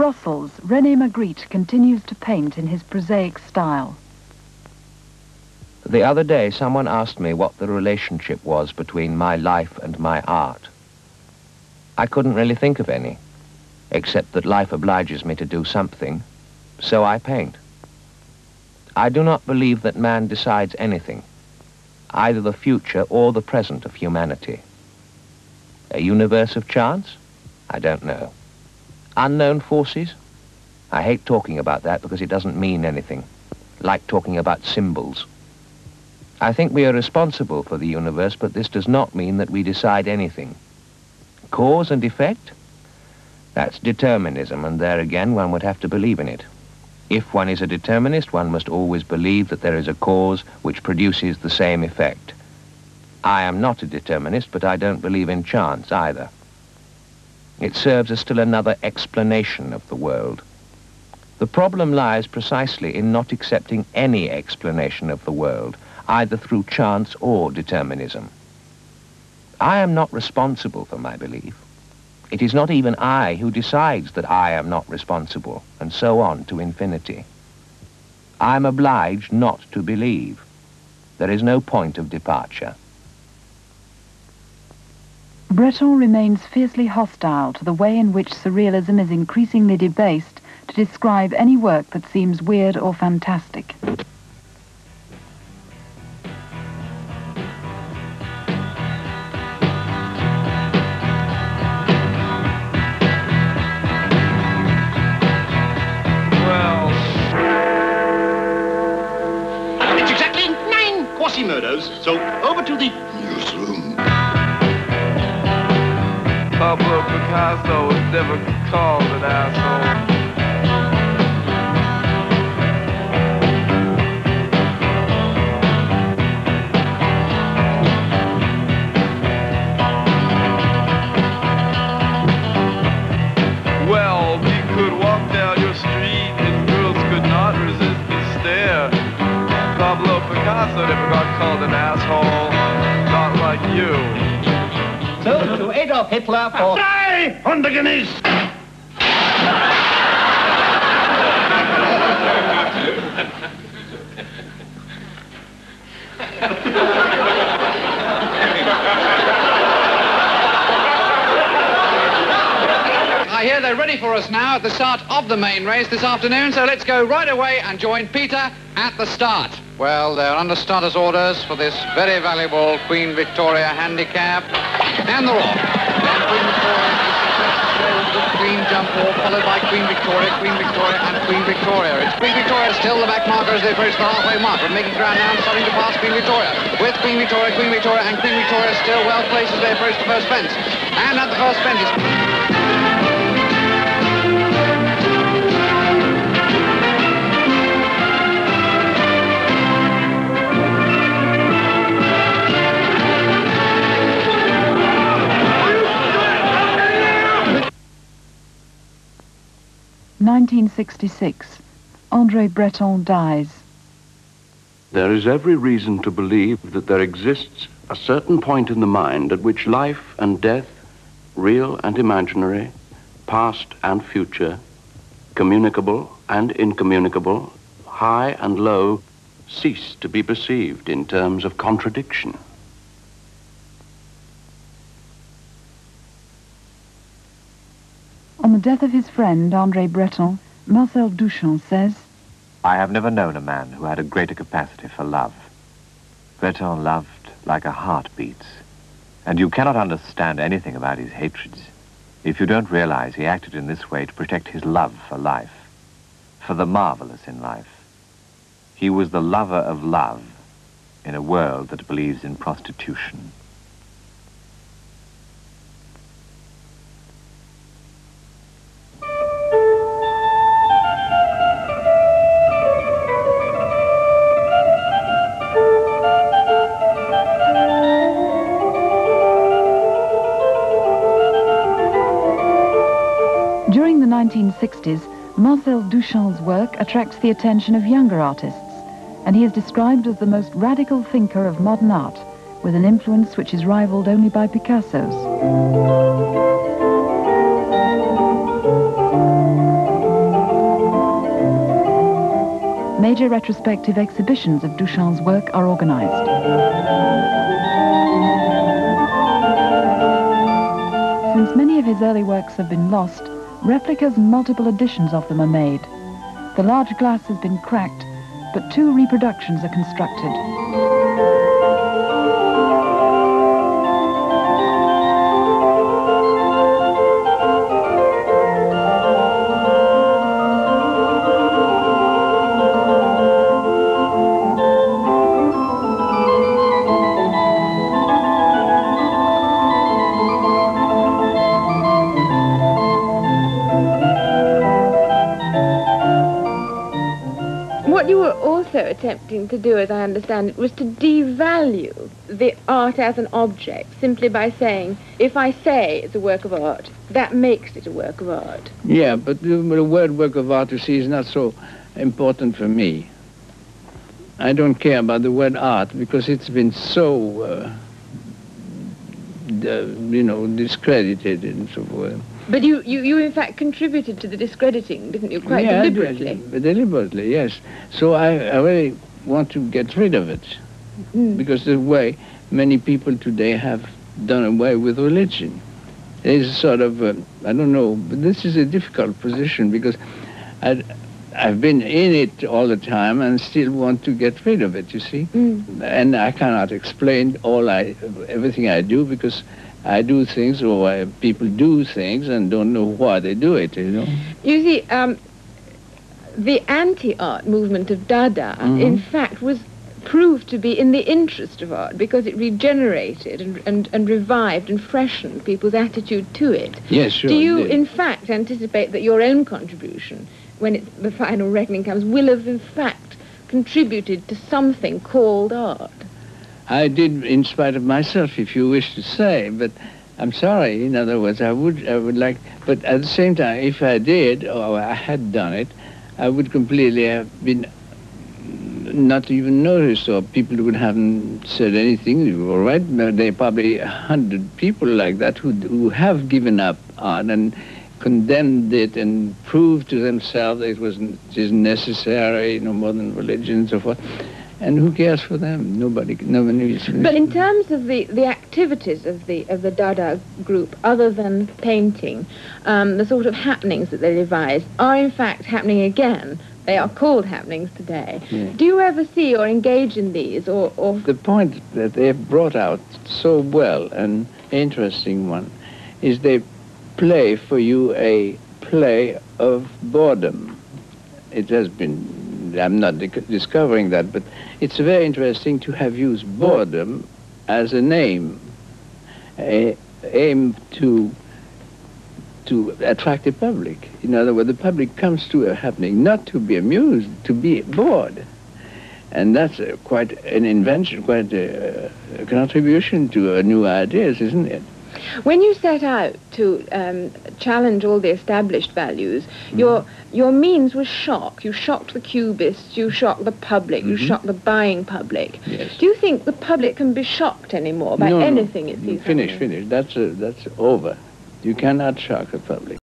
Brussels, René Magritte continues to paint in his prosaic style. The other day, someone asked me what the relationship was between my life and my art. I couldn't really think of any, except that life obliges me to do something, so I paint. I do not believe that man decides anything, either the future or the present of humanity. A universe of chance? I don't know. Unknown forces? I hate talking about that because it doesn't mean anything, like talking about symbols. I think we are responsible for the universe, but this does not mean that we decide anything. Cause and effect? That's determinism, and there again one would have to believe in it. If one is a determinist, one must always believe that there is a cause which produces the same effect. I am not a determinist, but I don't believe in chance either. It serves as still another explanation of the world. The problem lies precisely in not accepting any explanation of the world, either through chance or determinism. I am not responsible for my belief. It is not even I who decides that I am not responsible, and so on to infinity. I am obliged not to believe. There is no point of departure. Breton remains fiercely hostile to the way in which surrealism is increasingly debased to describe any work that seems weird or fantastic. It's exactly 9 Quasimodos, so over to the newsroom. Pablo Picasso was never called an asshole. Well, we could walk down your street and girls could not resist the stare. Pablo Picasso never got called an asshole, not like you. So, to Adolf Hitler for... Drei Hundegenieß! I hear they're ready for us now at the start of the main race this afternoon, so let's go right away and join Peter at the start. Well, they're under starter's orders for this very valuable Queen Victoria handicap. And they're off. And Queen Victoria is the clean jump ball, followed by Queen Victoria, and Queen Victoria. It's Queen Victoria still the back marker as they approach the halfway mark, but making ground now and starting to pass Queen Victoria. With Queen Victoria, and Queen Victoria still well placed as they approach the first fence. And at the first fence is... 1966. André Breton dies. There is every reason to believe that there exists a certain point in the mind at which life and death, real and imaginary, past and future, communicable and incommunicable, high and low, cease to be perceived in terms of contradiction. On the death of his friend, André Breton, Marcel Duchamp says, I have never known a man who had a greater capacity for love. Breton loved like a heart beats, and you cannot understand anything about his hatreds if you don't realize he acted in this way to protect his love for life, for the marvelous in life. He was the lover of love in a world that believes in prostitution. During the 1960s, Marcel Duchamp's work attracts the attention of younger artists, and he is described as the most radical thinker of modern art, with an influence which is rivaled only by Picasso's. major retrospective exhibitions of Duchamp's work are organized. Since many of his early works have been lost, replicas and multiple editions of them are made. The large glass has been cracked, but 2 reproductions are constructed. What you were also attempting to do, as I understand it, was to devalue the art as an object, simply by saying, if I say it's a work of art, that makes it a work of art. Yeah, but the word work of art, you see, is not so important for me. I don't care about the word art because it's been so, discredited and so forth. But you in fact contributed to the discrediting, didn't you, quite deliberately? Deliberately, yes. So I really want to get rid of it. Because the way many people today have done away with religion. There's a sort of, I don't know, but this is a difficult position because I've been in it all the time and still want to get rid of it, you see? And I cannot explain everything I do because I do things or people do things and don't know why they do it, you know? You see, the anti-art movement of Dada, in fact, was proved to be in the interest of art because it regenerated and revived and freshened people's attitude to it. Yes, sure. Do you, in fact, anticipate that your own contribution, when the final reckoning comes, will have, in fact, contributed to something called art? I did, in spite of myself, if you wish to say, but I'm sorry. In other words, I would like, but at the same time, if I did, or I had done it, I would completely have been not even noticed, or people would haven't said anything. All right, there are probably 100 people like that who have given up art and condemned it and proved to themselves that it isn't necessary, no more than religion and so forth. And who cares for them? Nobody is. But in terms of the activities of the Dada group, other than painting, the sort of happenings that they devise are in fact happening again. They are called happenings today. Yeah. Do you ever see or engage in these, or the point that they've brought out so well, an interesting one, is they play for you a play of boredom. It has been. I'm not discovering that, but it's very interesting to have used boredom as a name, aim to attract the public. In other words, the public comes to a happening not to be amused, to be bored. And that's quite an invention, quite a contribution to new ideas, isn't it? When you set out to challenge all the established values, your means was shock. You shocked the cubists, you shocked the public, you shocked the buying public. Yes. Do you think the public can be shocked anymore by anything it sees? Finish. That's over. You cannot shock the public.